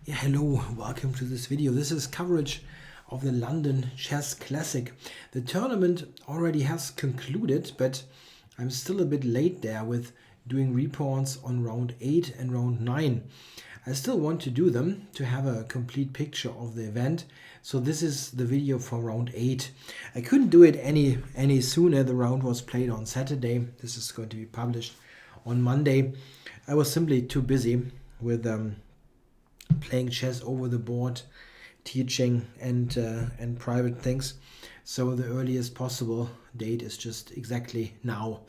Yeah, hello, welcome to this video. This is coverage of the London Chess Classic. The tournament already has concluded, but I'm still a bit late there with doing reports on round 8 and round 9. I still want to do them to have a complete picture of the event. So this is the video for round 8. I couldn't do it any sooner. The round was played on Saturday. This is going to be published on Monday. I was simply too busy with playing chess over the board, teaching and private things. So the earliest possible date is just exactly now.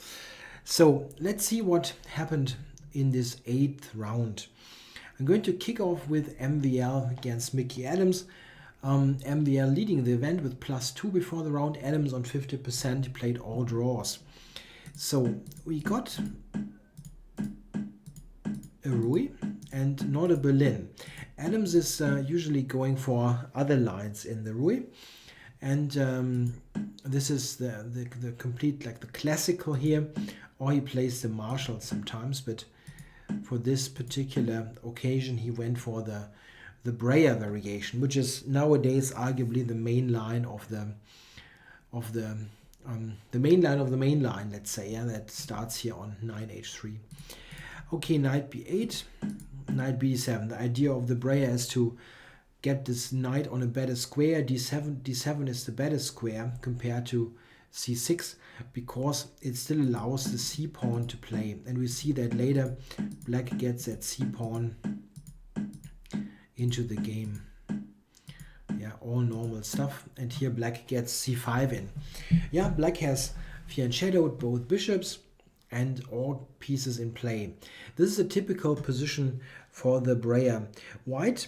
So let's see what happened in this 8th round. I'm going to kick off with MVL against Mickey Adams. MVL leading the event with +2 before the round. Adams on 50%. He played all draws. So we got a Rui and not a Berlin. Adams is usually going for other lines in the Rui, and this is the complete, like the classical here, or he plays the Marshall sometimes, but for this particular occasion he went for the Breyer variation, which is nowadays arguably the main line of the main line of the main line, let's say, yeah, that starts here on 9h3. Okay, knight b8, knight b7. The idea of the Breyer is to get this knight on a better square. d7 is the better square compared to c6 because it still allows the c-pawn to play. And we see that later black gets that c-pawn into the game. Yeah, all normal stuff. And here black gets c5 in. Yeah, black has fianchettoed both bishops and all pieces in play. This is a typical position for the Breyer. White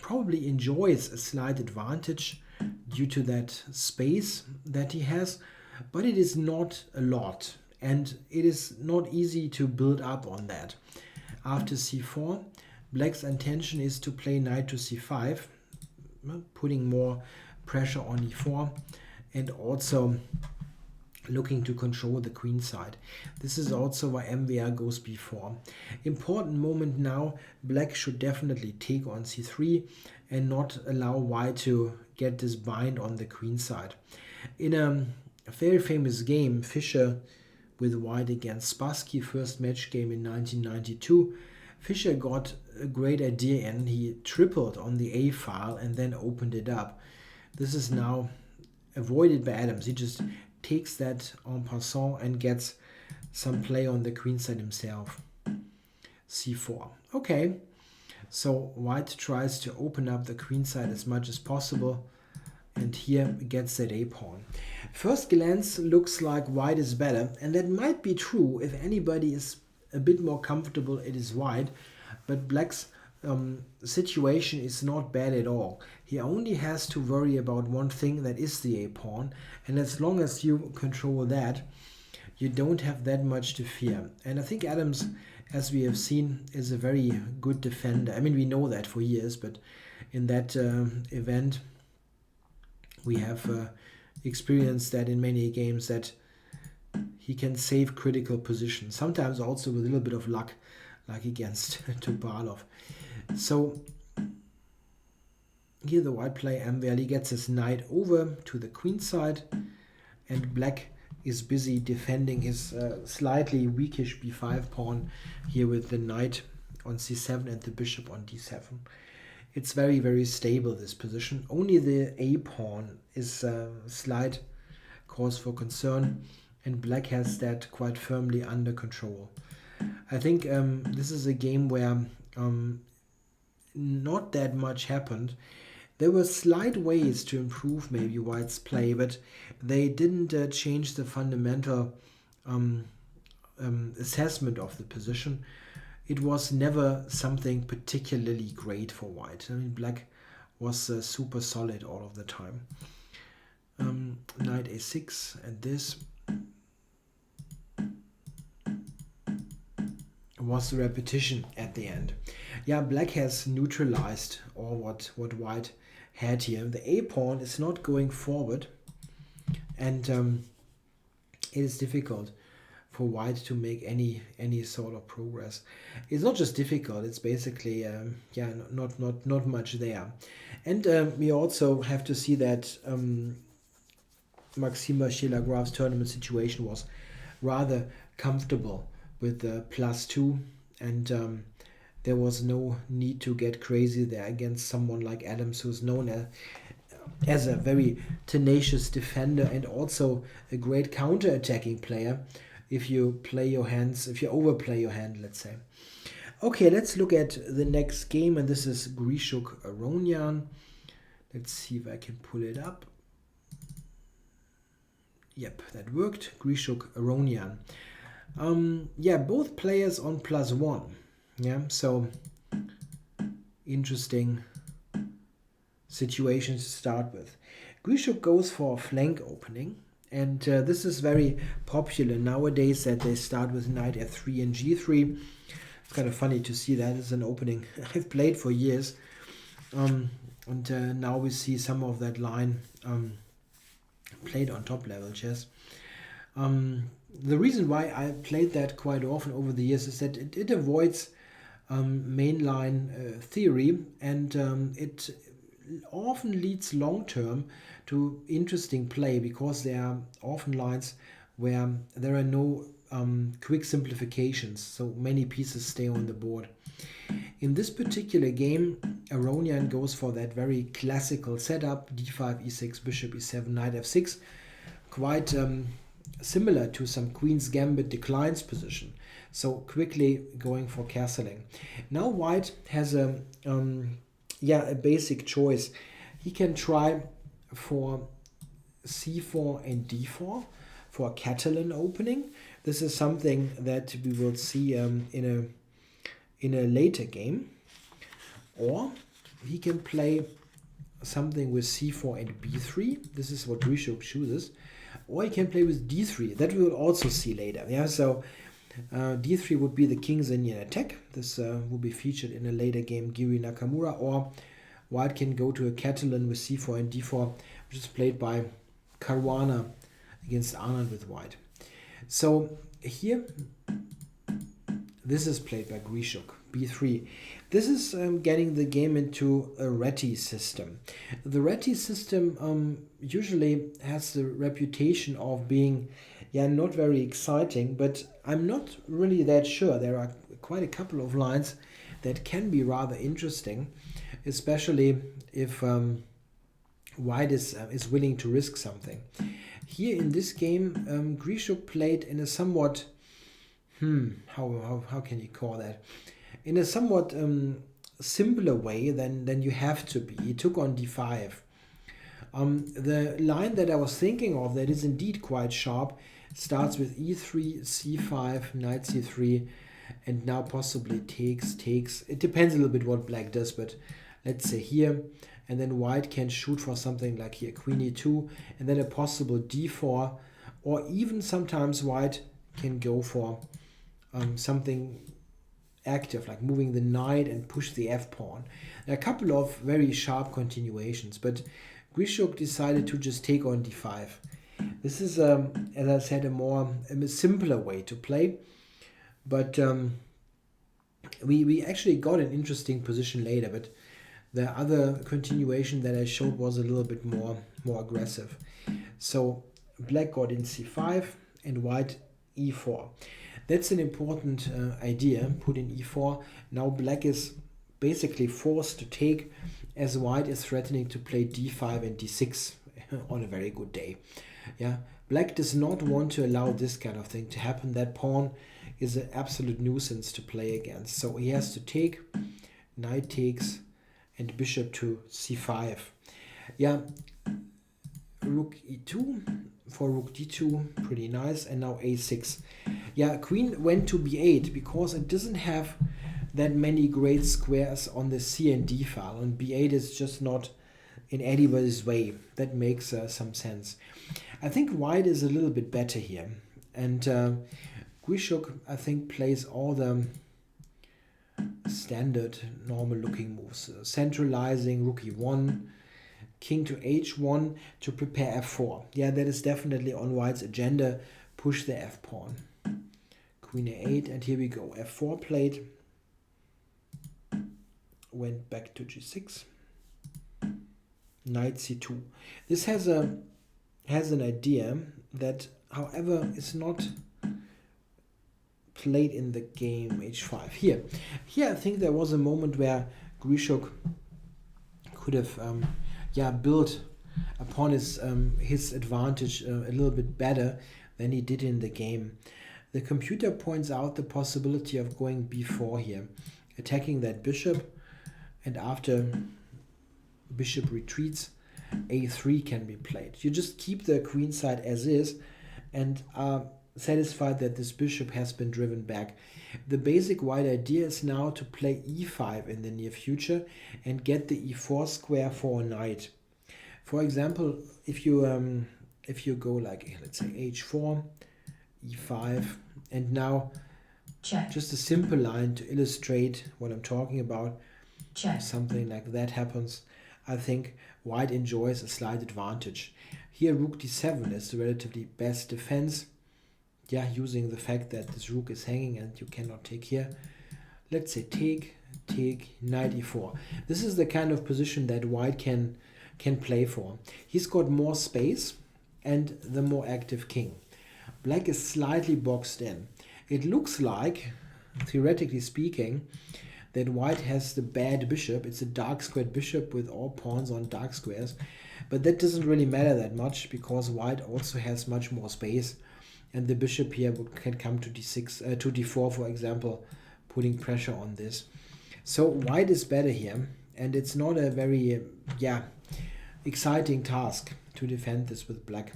probably enjoys a slight advantage due to that space that he has, but it is not a lot, and it is not easy to build up on that. After c4, black's intention is to play knight to c5, putting more pressure on e4, and also looking to control the queen side. This is also why MVR goes b4. Important moment now, black should definitely take on c3 and not allow white to get this bind on the queen side. In a very famous game, Fischer with white against Spassky, first match game in 1992, Fischer got a great idea and he tripled on the A file and then opened it up. This is now avoided by Adams. He just takes that en passant and gets some play on the queen side himself. c4. Okay, so white tries to open up the queen side as much as possible, and here gets that a pawn. First glance looks like white is better, and that might be true. If anybody is a bit more comfortable, it is white, but black's situation is not bad at all. He only has to worry about one thing, that is the a-pawn, and as long as you control that, you don't have that much to fear. And I think Adams, as we have seen, is a very good defender. I mean, we know that for years, but in that event we have experienced that in many games, that he can save critical positions, sometimes also with a little bit of luck, like against Topalov. So here the white player MVL gets his knight over to the queen side, and black is busy defending his slightly weakish b5 pawn here with the knight on c7 and the bishop on d7. It's very, very stable, this position. Only the a pawn is a slight cause for concern, and black has that quite firmly under control. I think this is a game where not that much happened. There were slight ways to improve maybe white's play, but they didn't change the fundamental assessment of the position. It was never something particularly great for white. I mean, black was super solid all of the time. Knight a6, and this was the repetition at the end. Yeah, black has neutralized all what white had here. The a pawn is not going forward, and it is difficult for white to make any sort of progress. It's not just difficult, it's basically yeah, not much there. And we also have to see that Maxima Shelagraf's tournament situation was rather comfortable with the +2, and there was no need to get crazy there against someone like Adams, who's known as a very tenacious defender and also a great counter-attacking player if you play your hands, if you overplay your hand, let's say. Okay, let's look at the next game, and this is Grishuk Aronian. Let's see if I can pull it up. Yep, that worked. Grishuk Aronian. Yeah, both players on +1. Yeah, so interesting situation to start with. Grishuk goes for a flank opening, and this is very popular nowadays that they start with knight f3 and g3. It's kind of funny to see that as an opening I've played for years, and now we see some of that line played on top level chess. The reason why I played that quite often over the years is that it avoids mainline theory, and it often leads long term to interesting play, because there are often lines where there are no quick simplifications, so many pieces stay on the board. In this particular game, Aronian goes for that very classical setup: d5, e6, bishop e7, knight f6, quite similar to some Queen's Gambit declines position. So quickly going for castling. Now white has a basic choice. He can try for c4 and d4 for a Catalan opening. This is something that we will see in a later game. Or he can play something with c4 and b3. This is what Grishuk chooses. Or he can play with d3. That we will also see later. Yeah, so d3 would be the King's Indian attack. This will be featured in a later game, Giri Nakamura. Or white can go to a Catalan with c4 and d4, which is played by Caruana against Anand with white. So here, this is played by Grishuk, b3. This is getting the game into a Reti system. The Reti system usually has the reputation of being not very exciting, but I'm not really that sure. There are quite a couple of lines that can be rather interesting, especially if white is willing to risk something. Here in this game, Grishuk played in a somewhat, how can you call that? In a somewhat simpler way than you have to be. He took on d5. The line that I was thinking of that is indeed quite sharp starts with e3, c5, knight c3, and now possibly takes. It depends a little bit what black does, but let's say here, and then white can shoot for something like here, queen e2, and then a possible d4, or even sometimes white can go for something active, like moving the knight and push the f-pawn. There are a couple of very sharp continuations, but Grishuk decided to just take on d5. This is, as I said, a simpler way to play, but we actually got an interesting position later, but the other continuation that I showed was a little bit more aggressive. So black got in c5 and white e4. That's an important idea, put in e4. Now black is basically forced to take, as white is threatening to play d5 and d6 on a very good day. Yeah, black does not want to allow this kind of thing to happen. That pawn is an absolute nuisance to play against. So he has to take, knight takes, and bishop to c5. Yeah, rook e2 for rook d2, pretty nice, and now a6. Yeah, queen went to b8 because it doesn't have that many great squares on the c and d file, and b8 is just not in anybody's way. That makes some sense. I think white is a little bit better here, and Grishuk, I think, plays all the standard normal looking moves, centralizing rook e1, king to h1 to prepare f4. Yeah, that is definitely on white's agenda, push the f pawn. queen a8, and here we go. F4 played, went back to g6, knight c2. This has an idea that, however, is not played in the game h5. Here I think there was a moment where Grishuk could have built upon his advantage a little bit better than he did in the game. The computer points out the possibility of going b4 here, attacking that bishop, and after bishop retreats, a3 can be played. You just keep the queen side as is and are satisfied that this bishop has been driven back. The basic white idea is now to play e5 in the near future and get the e4 square for a knight. For example, if you go like, let's say h4, e5, and now check. Just a simple line to illustrate what I'm talking about. Check. Something like that happens. I think white enjoys a slight advantage. Here rook d7 is the relatively best defense. Yeah, using the fact that this rook is hanging and you cannot take here. Let's say take, knight e4. This is the kind of position that white can play for. He's got more space and the more active king. Black is slightly boxed in. It looks like, theoretically speaking, that white has the bad bishop. It's a dark squared bishop with all pawns on dark squares. But that doesn't really matter that much because white also has much more space. And the bishop here can come to d6, to d4, for example, putting pressure on this. So white is better here. And it's not a very, exciting task to defend this with black.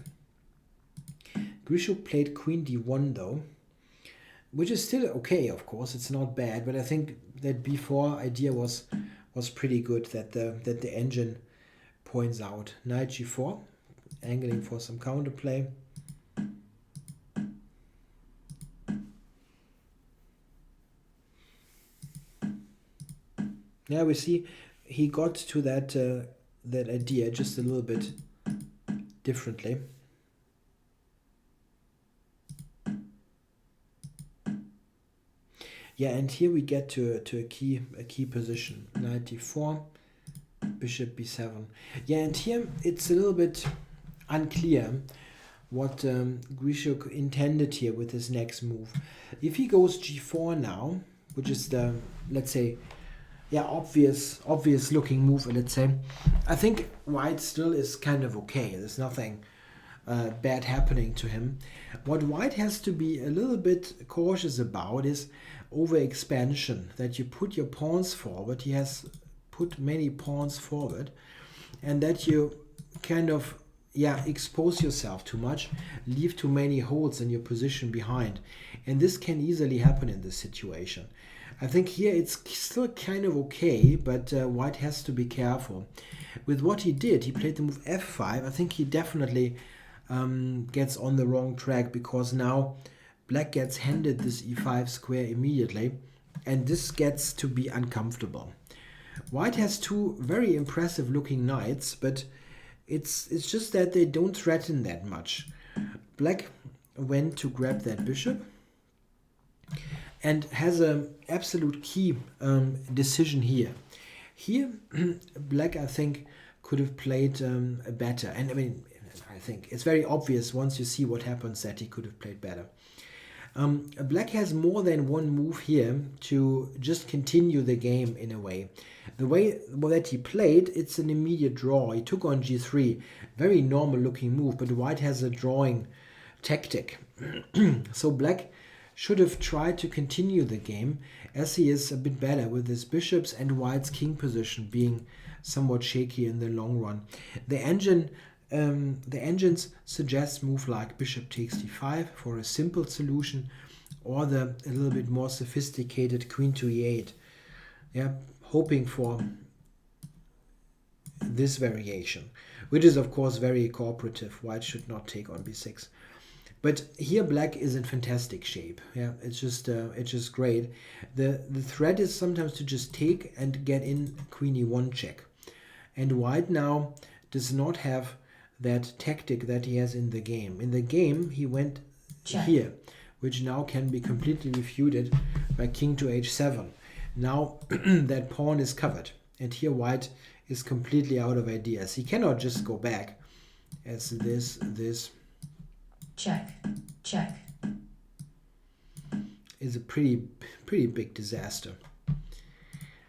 Grishuk played queen d1 though, which is still okay, of course. It's not bad, but I think that b4 idea was pretty good that the engine points out. Knight g4, angling for some counterplay. Yeah, we see he got to that idea just a little bit differently. Yeah, and here we get to a key position. Knight d4, bishop b7. Yeah, and here it's a little bit unclear what Grishuk intended here with his next move. If he goes g4 now, which is the, let's say, obvious looking move, let's say, I think white still is kind of okay. There's nothing bad happening to him. What white has to be a little bit cautious about is overexpansion, that you put your pawns forward. He has put many pawns forward, and that you kind of expose yourself too much, leave too many holes in your position behind, and this can easily happen in this situation. I think here it's still kind of okay, but white has to be careful. With what he did, he played the move f5. I think he definitely gets on the wrong track, because now black gets handed this e5 square immediately, and this gets to be uncomfortable. White has two very impressive looking knights, but it's just that they don't threaten that much. Black went to grab that bishop and has an absolute key decision here. Here, black, I think, could have played better. And I mean, I think it's very obvious once you see what happens that he could have played better. Black has more than one move here to just continue the game in a way. The way that he played, it's an immediate draw. He took on g3, very normal looking move, but white has a drawing tactic. So black should have tried to continue the game, as he is a bit better with his bishops and white's king position being somewhat shaky in the long run. The engines suggest move like bishop takes d5 for a simple solution, or the a little bit more sophisticated queen to e8. Yeah, hoping for this variation, which is of course very cooperative. White should not take on b6. But here black is in fantastic shape. Yeah, it's just great. The threat is sometimes to just take and get in queen e1 check. And white now does not have that tactic that he has in the game. In the game, he went here which now can be completely refuted by king to h7. Now that pawn is covered, and here white is completely out of ideas. He cannot just go back as this check, check, is a pretty big disaster.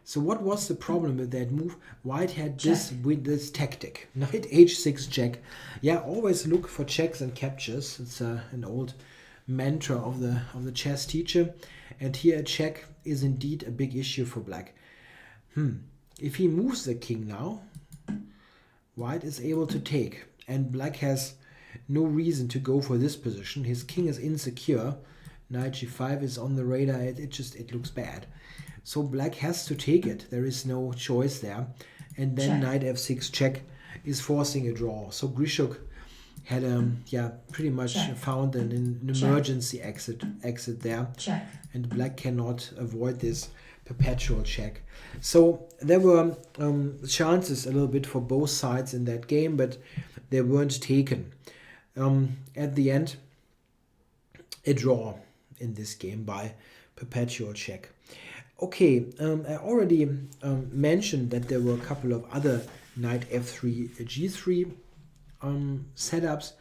So what was the problem with that move? White had this with this tactic. Knight h6 check. Yeah, always look for checks and captures. It's an old mantra of the chess teacher. And here a check is indeed a big issue for black. If he moves the king now, white is able to take. And black has no reason to go for this position. His king is insecure. Knight g5 is on the radar. It looks bad. So black has to take it. There is no choice there. And then knight f6 check is forcing a draw. So Grishuk had pretty much found an emergency exit there. And black cannot avoid this perpetual check. So there were chances a little bit for both sides in that game, but they weren't taken. At the end, a draw in this game by perpetual check. Okay, I already mentioned that there were a couple of other knight f3, g3 setups.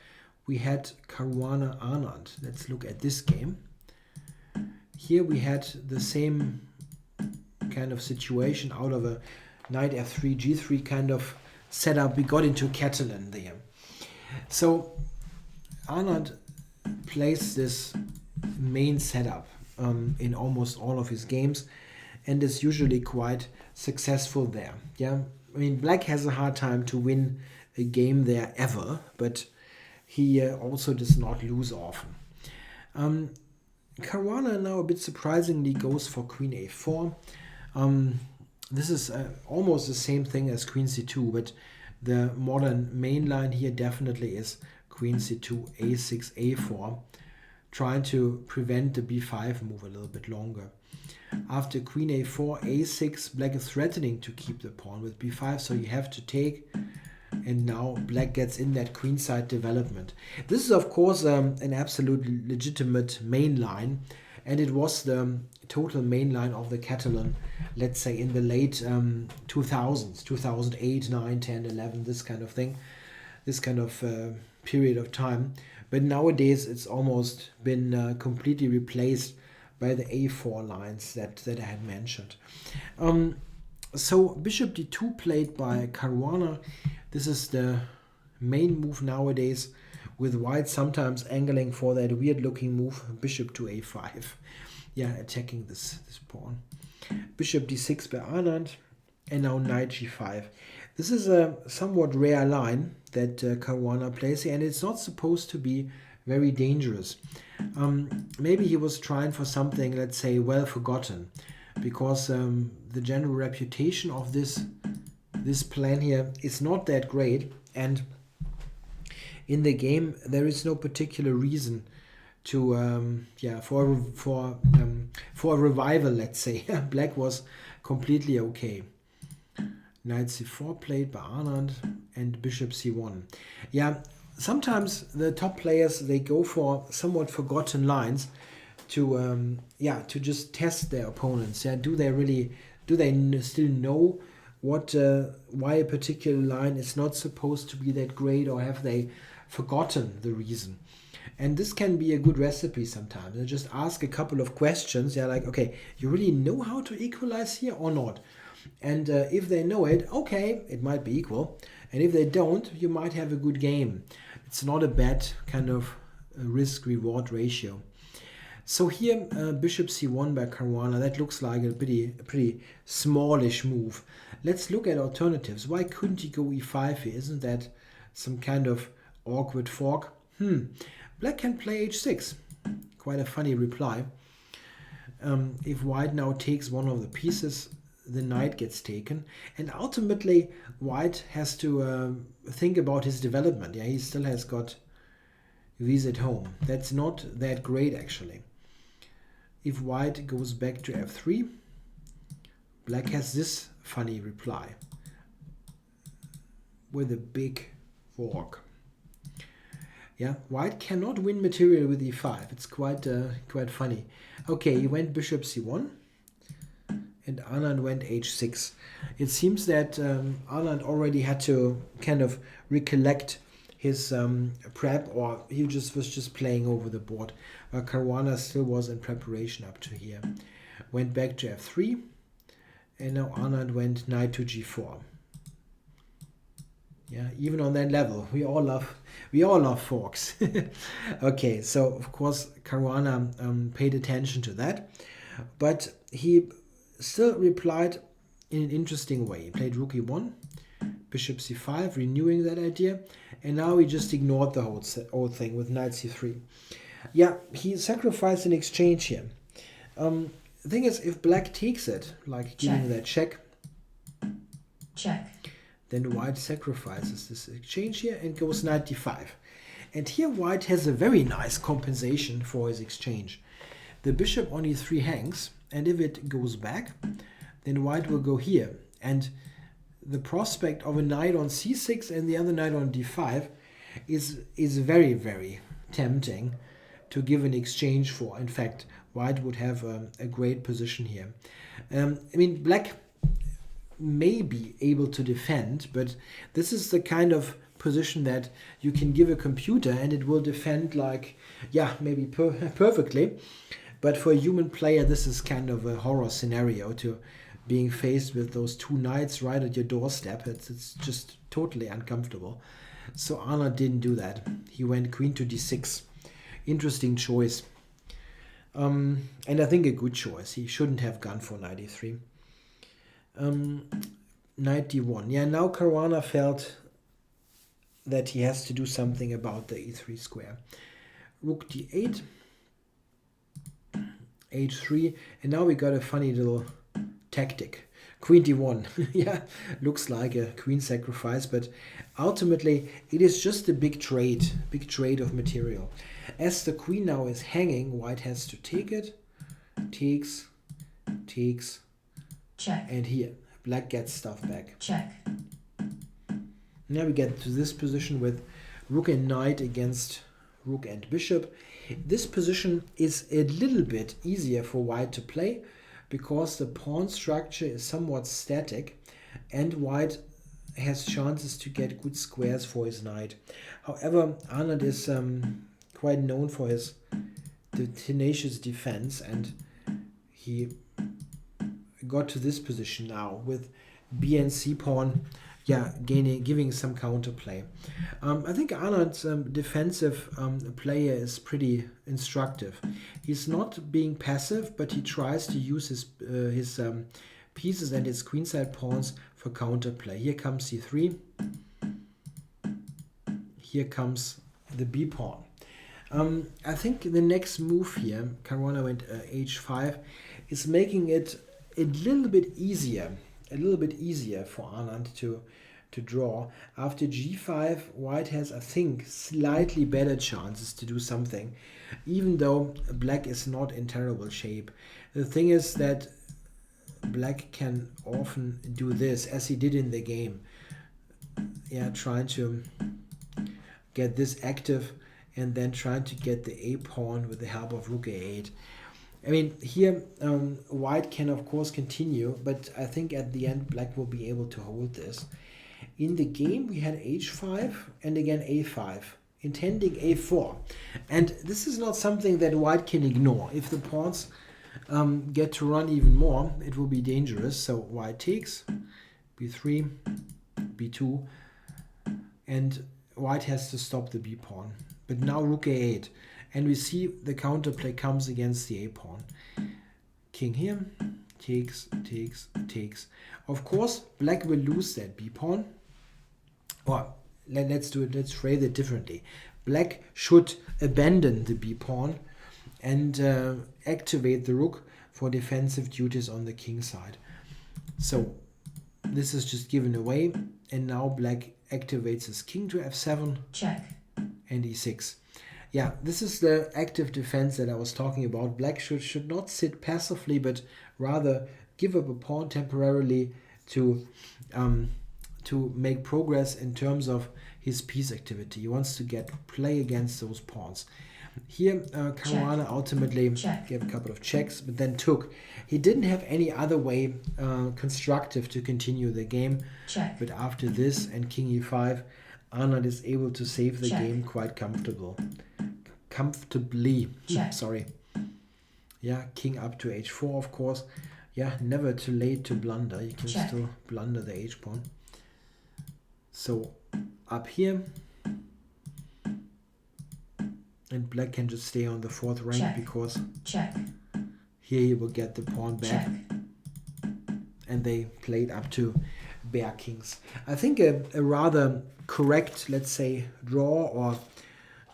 We had Caruana Anand. Let's look at this game. Here we had the same kind of situation out of a knight f3, g3 kind of setup. We got into Catalan there. So Anand plays this main setup in almost all of his games, and is usually quite successful there. Yeah, I mean, black has a hard time to win a game there ever, but he also does not lose often. Caruana now a bit surprisingly goes for queen a4. This is almost the same thing as queen c2, but the modern main line here definitely is queen c2, a6, a4, trying to prevent the b5 move a little bit longer. After queen a4, a6, black is threatening to keep the pawn with b5, so you have to take, and now black gets in that queenside development. This is of course an absolutely legitimate main line, and it was the total main line of the Catalan, let's say in the late 2000s, 2008, 9, 10, 11, this kind of thing, this kind of period of time. But nowadays it's almost been completely replaced by the a4 lines that I had mentioned. So bishop d2 played by Caruana. This is the main move nowadays, with white sometimes angling for that weird looking move, bishop to a5. Yeah, attacking this pawn. Bishop d6 by Anand, and now knight g5. This is a somewhat rare line that Caruana plays here, and it's not supposed to be very dangerous. Maybe he was trying for something, let's say, well forgotten, because the general reputation of this plan here is not that great, and in the game there is no particular reason to for a revival, let's say. Black was completely okay. Knight c4 played by Anand, and bishop c1. Yeah, sometimes the top players, they go for somewhat forgotten lines to just test their opponents. Yeah, do they still know why a particular line is not supposed to be that great, or have they forgotten the reason? And this can be a good recipe sometimes. And just ask a couple of questions. Yeah, like, okay, you really know how to equalize here or not? And if they know it, okay, it might be equal. And if they don't, you might have a good game. It's not a bad kind of risk-reward ratio. So here, bishop c1 by Caruana, that looks like a pretty smallish move. Let's look at alternatives. Why couldn't he go e5 here? Isn't that some kind of awkward fork? Black can play h6. Quite a funny reply. If white now takes one of the pieces, the knight gets taken, and ultimately white has to think about his development. Yeah, he still has got these at home. That's not that great, actually. If white goes back to f3, black has this funny reply with a big fork. Yeah, white cannot win material with e5. It's quite funny. Okay, he went bishop c1, and Anand went h6. It seems that Anand already had to kind of recollect his prep, or he was just playing over the board. Caruana still was in preparation up to here. Went back to f3, and now Anand went knight to g4. Yeah, even on that level, we all love forks. Okay, so of course Caruana paid attention to that, but he still replied in an interesting way. He played rook e1, bishop c5, renewing that idea, and now he just ignored the whole thing with knight c3. Yeah, he sacrificed an exchange here. The thing is, if black takes it, like giving that check, then white sacrifices this exchange here and goes knight d5. And here white has a very nice compensation for his exchange. The bishop on e3 hangs, and if it goes back, then white will go here. And the prospect of a knight on c6 and the other knight on d5 is very, very tempting to give an exchange for. In fact, white would have a great position here. I mean, black may be able to defend, but this is the kind of position that you can give a computer and it will defend like, yeah, maybe perfectly. But for a human player, this is kind of a horror scenario, to being faced with those two knights right at your doorstep. It's just totally uncomfortable. So Anand didn't do that. He went queen to d6. Interesting choice. And I think a good choice. He shouldn't have gone for knight e3. Knight d1. Yeah, now Caruana felt that he has to do something about the e3 square. Rook d8, h3, and now we got a funny little tactic. Queen d1. Yeah, looks like a queen sacrifice, but ultimately it is just a big trade of material. As the queen now is hanging, white has to take it. Takes, check, and here black gets stuff back. check, Now we get to this position with rook and knight against rook and bishop. This position is a little bit easier for white to play because the pawn structure is somewhat static and white has chances to get good squares for his knight. However, Anand is quite known for his tenacious defense, and he got to this position now with B and C pawn, yeah, giving some counterplay. I think Anand's defensive player is pretty instructive. He's not being passive, but he tries to use his pieces and his queenside pawns for counterplay. Here comes c3. Here comes the b pawn. I think the next move here, Caruana went h5, is making it a little bit easier for Anand to draw. After g5, white has, I think, slightly better chances to do something, even though black is not in terrible shape. The thing is that black can often do this, as he did in the game. Yeah, trying to get this active and then trying to get the a pawn with the help of rook a8. I mean, here white can of course continue, but I think at the end black will be able to hold this. In the game we had h5 and again a5, intending a4. And this is not something that white can ignore. If the pawns get to run even more, it will be dangerous. So white takes, b3, b2, and white has to stop the b pawn. But now rook a8. And we see the counterplay comes against the a pawn. King here, takes. Of course, black will lose that b pawn. Or let's do it. Let's phrase it differently. Black should abandon the b pawn and activate the rook for defensive duties on the king side. So this is just given away, and now black activates his king to f7. check, And e6. Yeah, this is the active defense that I was talking about. Black should not sit passively, but rather give up a pawn temporarily to to make progress in terms of his piece activity. He wants to get play against those pawns. Here, Caruana ultimately gave a couple of checks, but then took. He didn't have any other way constructive to continue the game. Check. But after this and king e5, Anand is able to save the game quite comfortably. Sorry. Yeah, king up to h4, of course. Yeah, never too late to blunder. You can still blunder the h-pawn. So up here, and black can just stay on the 4th rank because here he will get the pawn back. And they played up to bare kings. I think a rather correct, let's say, draw, or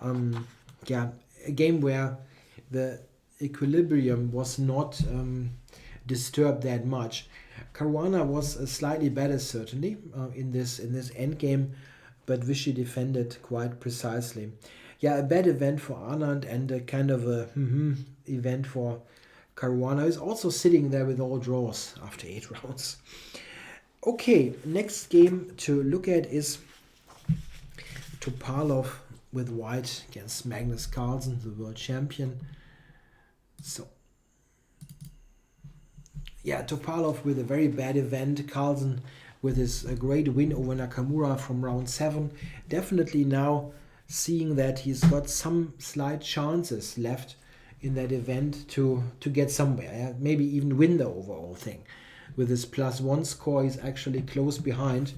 a game where the equilibrium was not disturbed that much. Caruana was slightly better, certainly, in this endgame, but Vichy defended quite precisely. Yeah, a bad event for Anand and a kind of a event for Caruana. Is also sitting there with all draws after 8 rounds. Okay, next game to look at is Topalov with white against Magnus Carlsen, the world champion. So, yeah, Topalov with a very bad event. Carlsen with his great win over Nakamura from round 7. Definitely now seeing that he's got some slight chances left in that event to get somewhere. Maybe even win the overall thing. With his +1 score, he's actually close behind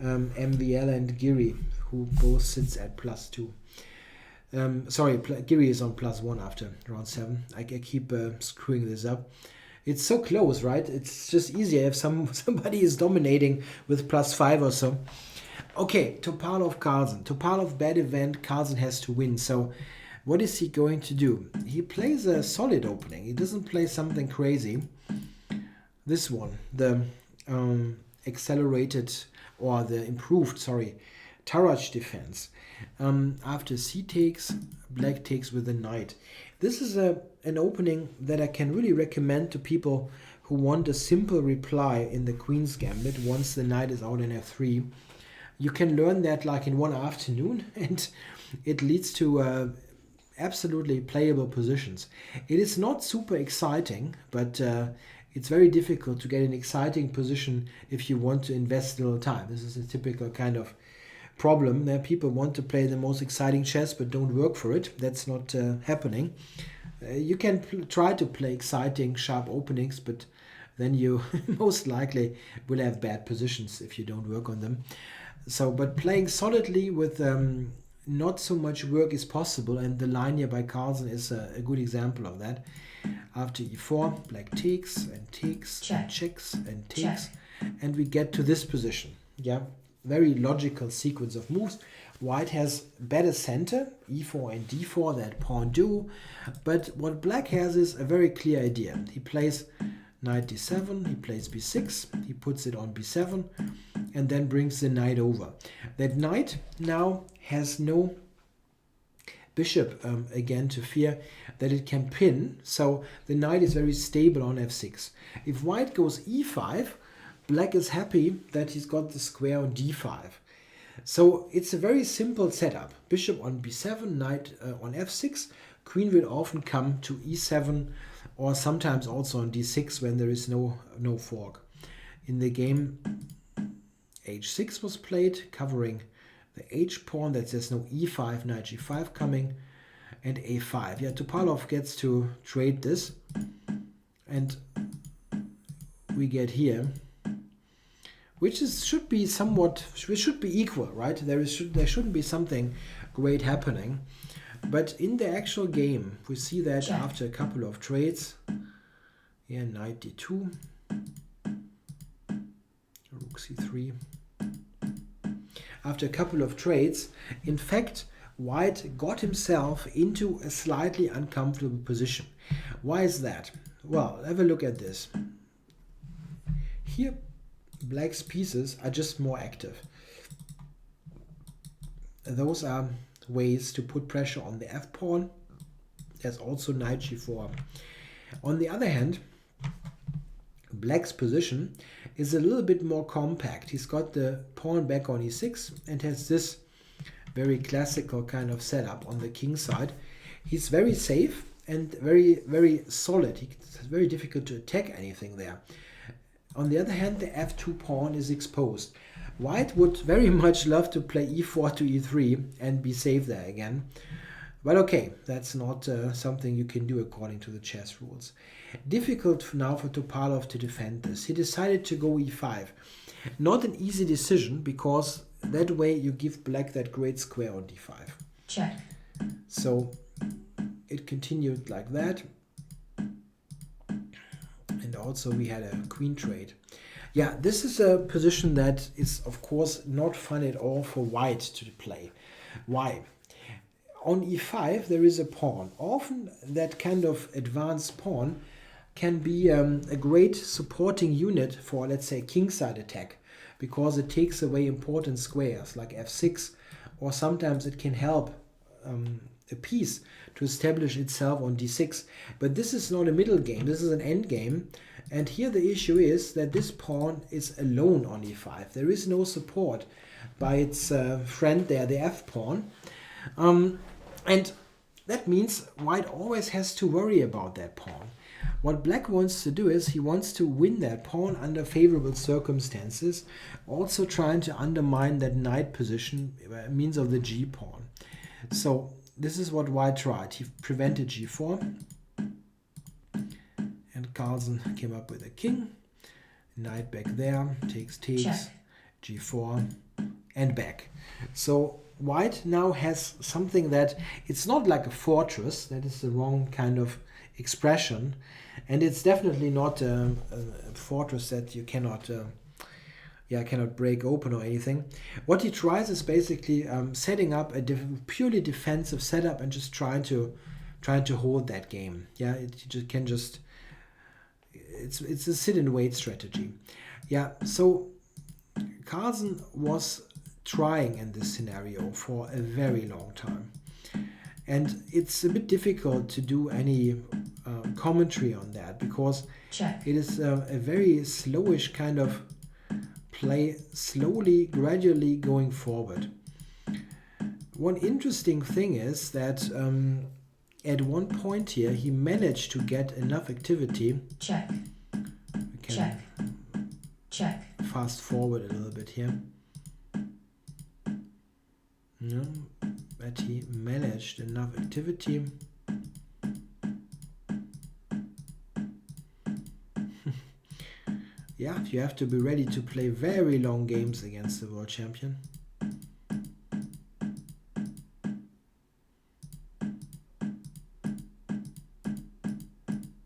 MVL and Giri, who both sits at +2. Giri is on +1 after round 7. I keep screwing this up. It's so close, right? It's just easier if somebody is dominating with +5 or so. Okay, Topalov Carlsen. Topalov bad event. Carlsen has to win. So what is he going to do? He plays a solid opening. He doesn't play something crazy. This one, the accelerated or the improved, Taraj defense. After c takes, black takes with the knight. This is an opening that I can really recommend to people who want a simple reply in the Queen's Gambit once the knight is out in f3. You can learn that like in one afternoon, and it leads to absolutely playable positions. It is not super exciting, but it's very difficult to get an exciting position if you want to invest a little time. This is a typical kind of problem that people want to play the most exciting chess but don't work for it. That's not happening. You can try to play exciting, sharp openings, but then you most likely will have bad positions if you don't work on them. So, but playing solidly with not so much work is possible, and the line here by Carlsen is a good example of that. After e4, black takes and takes and checks and takes, and we get to this position. Yeah, very logical sequence of moves. White has better center, e4 and d4, that pawn do, but what black has is a very clear idea. He plays knight d7, he plays b6, he puts it on b7, and then brings the knight over. That knight now has no bishop again to fear that it can pin, so the knight is very stable on f6. If white goes e5, black is happy that he's got the square on d5. So it's a very simple setup. Bishop on b7, knight on f6, queen will often come to e7 or sometimes also on d6 when there is no fork. In the game, h6 was played, covering the h-pawn, that there's no e5, knight g5 coming, and a5. Yeah, Topalov gets to trade this, and we get here, which should be equal, right? There shouldn't be something great happening. But in the actual game, we see that after a couple of trades, here knight d2, rook c3. After a couple of trades, in fact, white got himself into a slightly uncomfortable position. Why is that? Well, have a look at this. Here, black's pieces are just more active. Those are ways to put pressure on the f-pawn. There's also knight g4. On the other hand, black's position is a little bit more compact. He's got the pawn back on e6 and has this very classical kind of setup on the king side. He's very safe and very, very solid. It's very difficult to attack anything there. On the other hand, the f2 pawn is exposed. White would very much love to play e4 to e3 and be safe there again. But okay, that's not something you can do according to the chess rules. Difficult now for Topalov to defend this. He decided to go e5. Not an easy decision, because that way you give black that great square on d5. Check. So it continued like that. And also we had a queen trade. Yeah, this is a position that is, of course, not fun at all for white to play. Why? On e5 there is a pawn. Often that kind of advanced pawn can be a great supporting unit for, let's say, kingside attack, because it takes away important squares like f6, or sometimes it can help a piece to establish itself on d6. But this is not a middle game, this is an end game. And here the issue is that this pawn is alone on e5. There is no support by its friend there, the f pawn. And that means white always has to worry about that pawn. What black wants to do is he wants to win that pawn under favorable circumstances, also trying to undermine that knight position by means of the g pawn. So this is what white tried. He prevented g4. And Carlsen came up with a king. Knight back there, takes, Check. g4, and back. So white now has something that, it's not like a fortress, that is the wrong kind of expression, and it's definitely not a fortress that you cannot break open or anything. What he tries is basically setting up a purely defensive setup and just trying to hold that game. Yeah, it's a sit and wait strategy. Yeah, so Carlsen was trying in this scenario for a very long time, and it's a bit difficult to do any commentary on that, because Check. it is a very slowish kind of play, slowly, gradually going forward. One interesting thing is that at one point here he managed to get enough activity. Check. We can Check. Check. fast forward a little bit here. No, but he managed enough activity. Yeah, you have to be ready to play very long games against the world champion.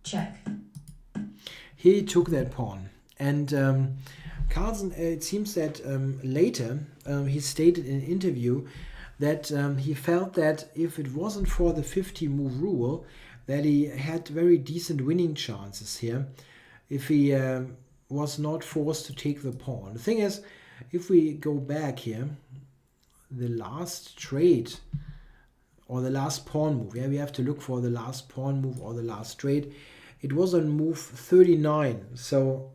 Check. He took that pawn, and Carlsen, it seems that later he stated in an interview that he felt that if it wasn't for the 50 move rule, that he had very decent winning chances here if he was not forced to take the pawn. The thing is, if we go back here, the last trade or the last pawn move, yeah, we have to look for the last pawn move or the last trade. It was on move 39, so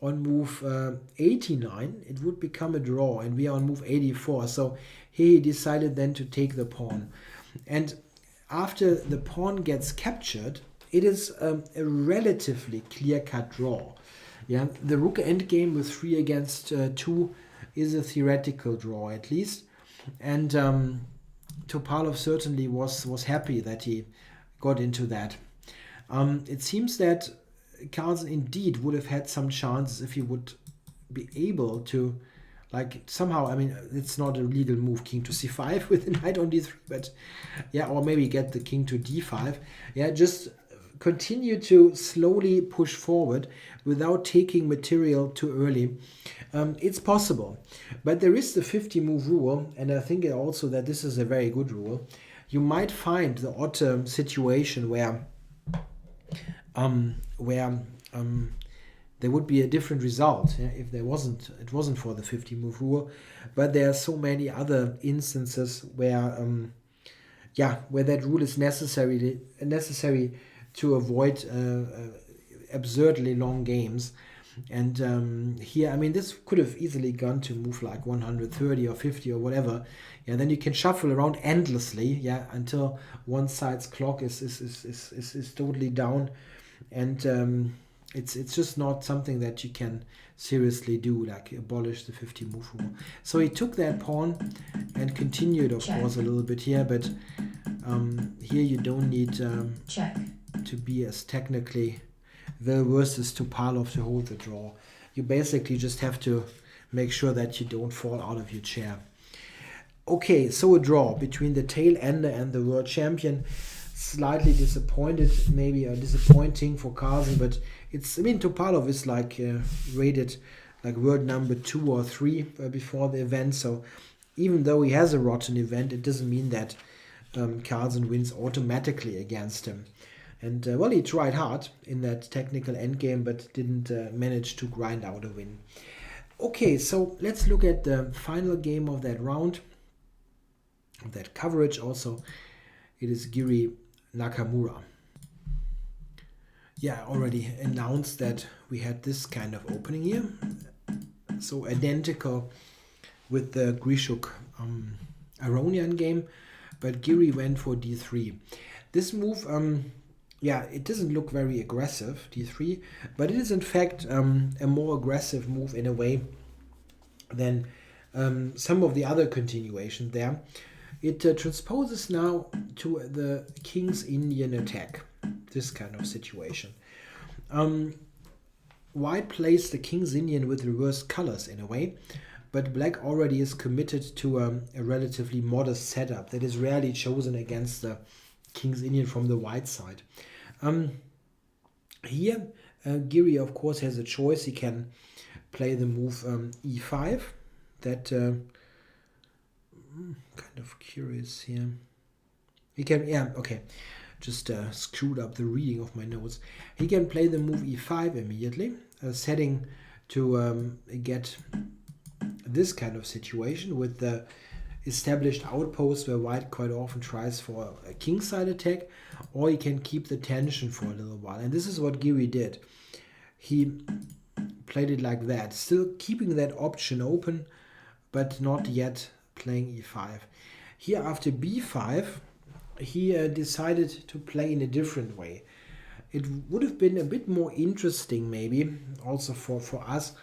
on move 89 it would become a draw, and we are on move 84, so here he decided then to take the pawn. And after the pawn gets captured, it is a relatively clear-cut draw. Yeah, the rook endgame with 3 against 2 is a theoretical draw at least, and Topalov certainly was happy that he got into that. It seems that Carlsen indeed would have had some chances if he would be able to, like, somehow, I mean, it's not a legal move, king to c5 with the knight on d3, but yeah, or maybe get the king to d5. Yeah, just continue to slowly push forward without taking material too early. It's possible, but there is the 50 move rule, and I think also that this is a very good rule. You might find the odd situation where there would be a different result, yeah, if it wasn't for the 50 move rule. But there are so many other instances where where that rule is necessary to avoid absurdly long games. And here, I mean, this could have easily gone to move like 130 or 50 or whatever. Yeah, then you can shuffle around endlessly, yeah, until one side's clock is totally down, and it's just not something that you can seriously do, like abolish the 50 move rule. So he took that pawn and continued, of Check. course, a little bit here, but here you don't need Check. to be as technically well versed as Topalov to hold the draw. You basically just have to make sure that you don't fall out of your chair. Okay, so a draw between the tail ender and the world champion. Slightly disappointed, maybe disappointing for Carlsen, but it's, I mean, Topalov is like rated like world number 2 or 3 before the event, so even though he has a rotten event, it doesn't mean that Carlsen wins automatically against him. And well, he tried hard in that technical endgame, but didn't manage to grind out a win. Okay, so let's look at the final game of that round, of that coverage also. It is Giri Nakamura. Yeah, I already announced that we had this kind of opening here. So identical with the Grishuk Aronian game, but Giri went for d3. This move, yeah, it doesn't look very aggressive, d3, but it is in fact a more aggressive move in a way than some of the other continuations there. It transposes now to the King's Indian attack, this kind of situation. White plays the King's Indian with reversed colors in a way, but black already is committed to a relatively modest setup that is rarely chosen against the King's Indian from the white side. Here, Giri, of course, has a choice. He can play the move e5. That kind of curious here. He can, yeah, okay. Just screwed up the reading of my notes. He can play the move e5 immediately, setting to get this kind of situation with the established outpost where white quite often tries for a kingside attack, or he can keep the tension for a little while. And this is what Giri did. He played it like that, still keeping that option open, but not yet playing e5. Here after b5, he decided to play in a different way. It would have been a bit more interesting maybe, also for us,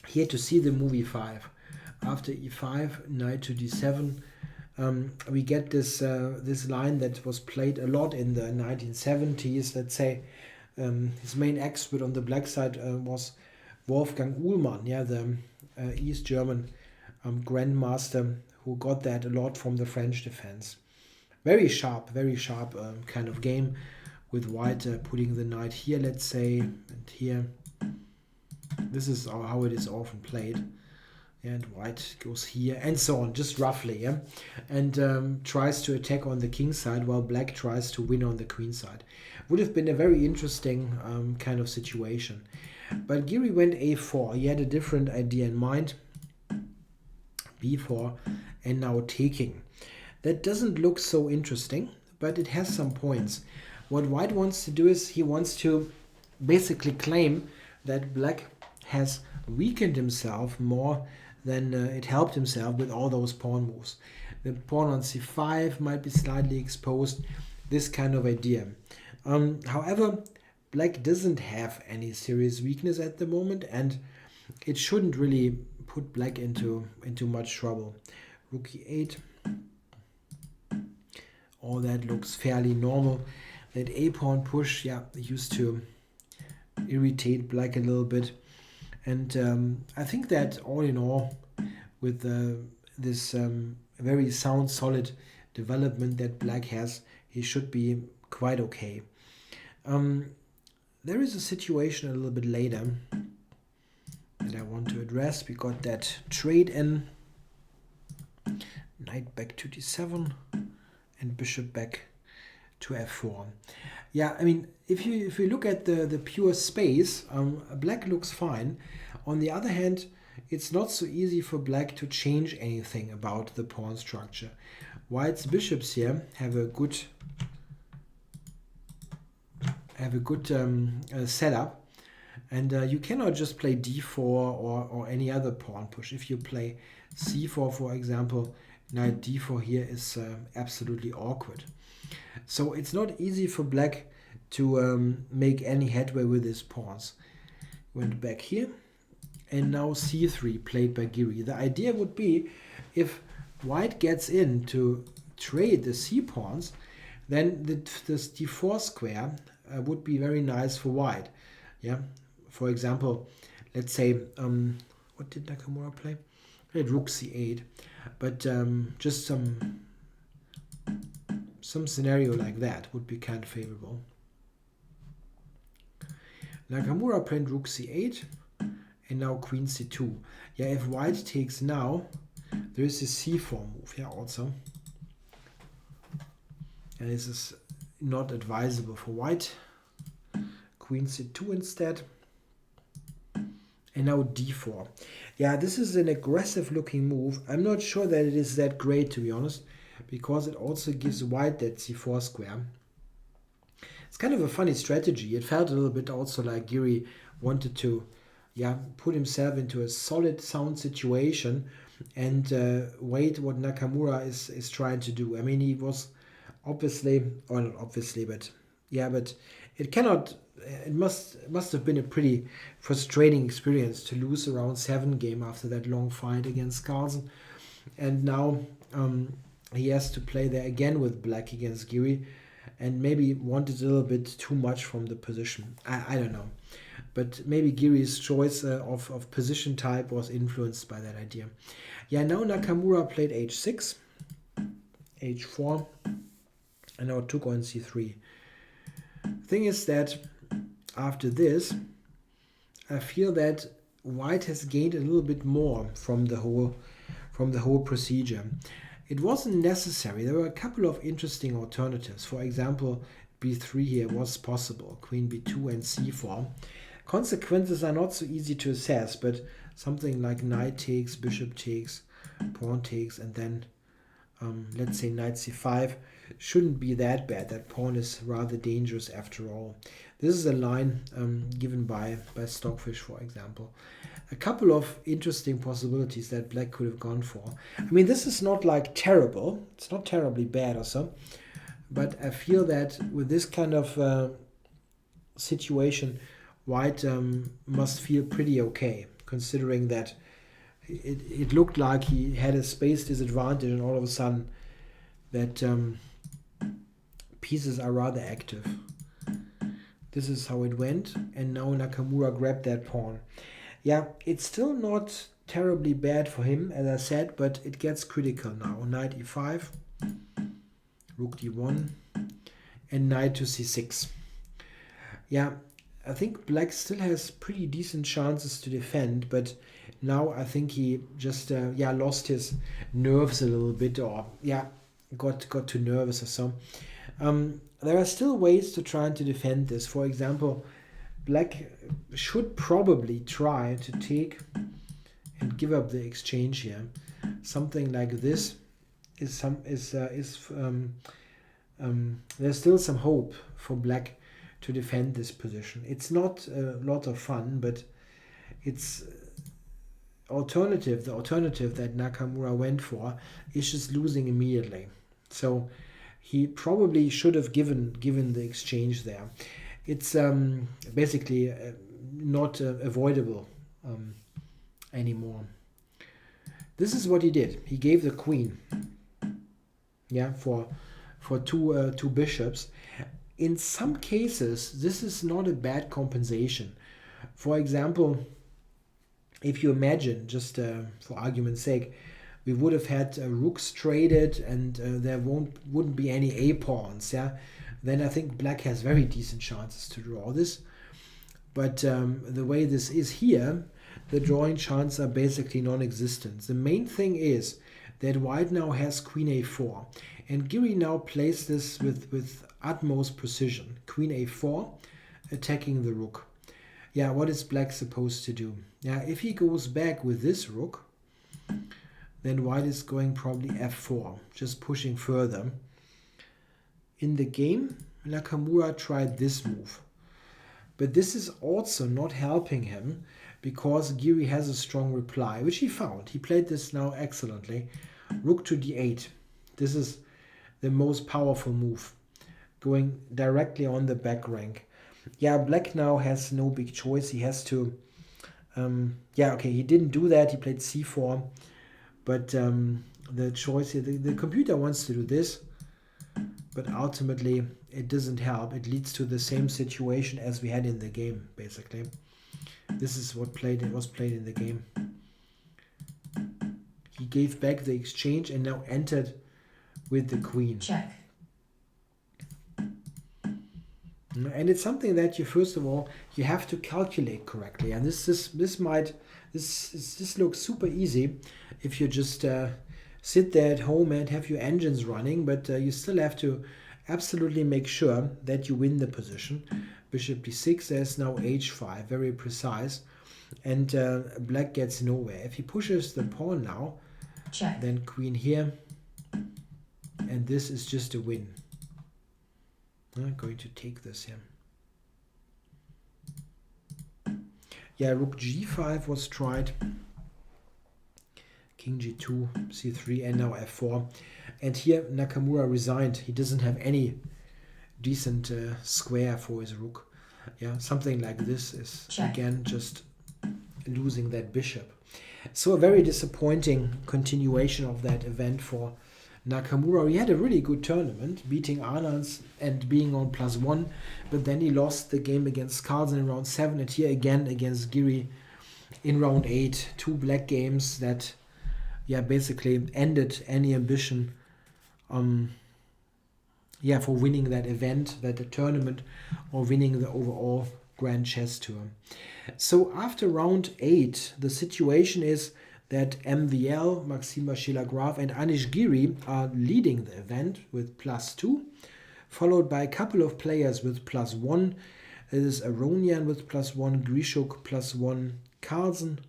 here to see the move e5. After e5, knight to d7, we get this this line that was played a lot in the 1970s. Let's say his main expert on the black side was Wolfgang Uhlmann, yeah, the East German grandmaster who got that a lot from the French defense. Very sharp kind of game, with white putting the knight here, let's say, and here. This is how it is often played. And white goes here, and so on, just roughly, yeah, and tries to attack on the king side while black tries to win on the queen side. Would have been a very interesting kind of situation. But Giri went a4. He had a different idea in mind. b4, and now taking. That doesn't look so interesting, but it has some points. What white wants to do is he wants to basically claim that black has weakened himself more than it helped himself with all those pawn moves. The pawn on c5 might be slightly exposed, this kind of idea. However, black doesn't have any serious weakness at the moment, and it shouldn't really put black into much trouble. Rook e8. All that looks fairly normal. That a-pawn push, yeah, used to irritate black a little bit. And I think that all in all, with this very sound, solid development that black has, he should be quite okay. There is a situation a little bit later that I want to address. We got that trade in, knight back to d7 and bishop back to f4. Yeah, I mean, if you look at the pure space, black looks fine. On the other hand, it's not so easy for black to change anything about the pawn structure. White's bishops here have a good setup, And you cannot just play d4 or any other pawn push. If you play c4, for example, knight d4 here is absolutely awkward. So it's not easy for black to make any headway with his pawns. Went back here, and now c3 played by Giri. The idea would be, if white gets in to trade the c pawns, then this d4 square would be very nice for white. Yeah, for example, let's say, what did Nakamura play? He had rook c8, but just some scenario like that would be kind of favorable. Nakamura played rook c8, and now queen c2. Yeah, if white takes now, there is a c4 move here also. And this is not advisable for white. Queen c2 instead. And now d4. Yeah, this is an aggressive looking move. I'm not sure that it is that great, to be honest, because it also gives white that c4 square. It's kind of a funny strategy. It felt a little bit also like Giri wanted to put himself into a solid, sound situation and wait what Nakamura is trying to do. I mean, he was obviously, or not obviously, but it must have been a pretty frustrating experience to lose a round 7 game after that long fight against Carlsen. And now he has to play there again with black against Giri, and maybe wanted a little bit too much from the position. I don't know. But maybe Giri's choice of position type was influenced by that idea. Yeah, now Nakamura played h6, h4, and now took on c3. Thing is that after this, I feel that white has gained a little bit more from the whole procedure. It wasn't necessary. There were a couple of interesting alternatives. For example, b3 here was possible, queen b2 and c4. Consequences are not so easy to assess, but something like knight takes, bishop takes, pawn takes, and then let's say knight c5 shouldn't be that bad. That pawn is rather dangerous after all. This is a line given by Stockfish, for example. A couple of interesting possibilities that black could have gone for. I mean, this is not like terrible. It's not terribly bad or so. But I feel that with this kind of situation, white must feel pretty okay, considering that it looked like he had a space disadvantage, and all of a sudden that pieces are rather active. This is how it went, and now Nakamura grabbed that pawn. Yeah, it's still not terribly bad for him, as I said, but it gets critical now. Knight e5, rook d1, and knight to c6. Yeah, I think black still has pretty decent chances to defend, but now I think he just lost his nerves a little bit, or got too nervous or so. There are still ways to try to defend this. For example, black should probably try to take and give up the exchange here. Something like this there's still some hope for black to defend this position. It's not a lot of fun, but it's the alternative that Nakamura went for is just losing immediately. So he probably should have given the exchange there. It's basically not avoidable anymore. This is what he did. He gave the queen, for two bishops. In some cases, this is not a bad compensation. For example, if you imagine, just for argument's sake, we would have had rooks traded, and there wouldn't be any a pawns. Then I think black has very decent chances to draw this. But the way this is here, the drawing chances are basically non-existent. The main thing is that white now has queen a4, and Giri now plays this with utmost precision. Queen a4, attacking the rook. What is black supposed to do? If he goes back with this rook, then white is going probably f4, just pushing further. In the game, Nakamura tried this move, But this is also not helping him because Giri has a strong reply, which he found. He played this now excellently. Rook to d8. This is the most powerful move, going directly on the back rank. Yeah, black now has no big choice. He has to... yeah, okay, he didn't do that. He played c4. But the choice here, the computer wants to do this, but ultimately it doesn't help. It leads to the same situation as we had in the game, basically. This is what was played in the game. He gave back the exchange and now entered with the queen. Check. And it's something that you, first of all, you have to calculate correctly. And this looks super easy if you just sit there at home and have your engines running, but you still have to absolutely make sure that you win the position. Bishop d6, there's now h5, very precise, and black gets nowhere. If he pushes the pawn now, check, then queen here, and this is just a win. I'm going to take this here. Yeah, rook g5 was tried. King g2, c3, and now f4. And here Nakamura resigned. He doesn't have any decent square for his rook. Yeah, something like this is, check, again, just losing that bishop. So a very disappointing continuation of that event for Nakamura. He had a really good tournament, beating Anand and being on +1, but then he lost the game against Carlsen in round 7, and here again against Giri in round 8. 2 black games that, yeah, basically ended any ambition for winning that event, that the tournament, or winning the overall Grand Chess Tour. So after round 8, the situation is that MVL, Maxime Vachier-Lagrave, and Anish Giri are leading the event with +2, followed by a couple of players with +1. It is Aronian with +1, Grishuk +1, Carlsen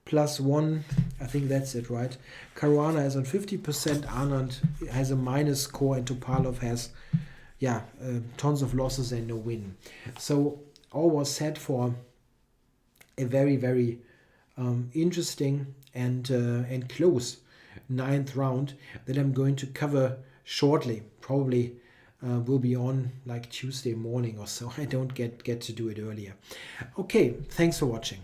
+1. I think that's it, right? Caruana is on 50%, Anand has a minus score, and Topalov has, tons of losses and no win. So all was set for a very, very interesting and close 9th round that I'm going to cover shortly. Probably will be on like Tuesday morning or so. I don't get to do it earlier. Okay, thanks for watching.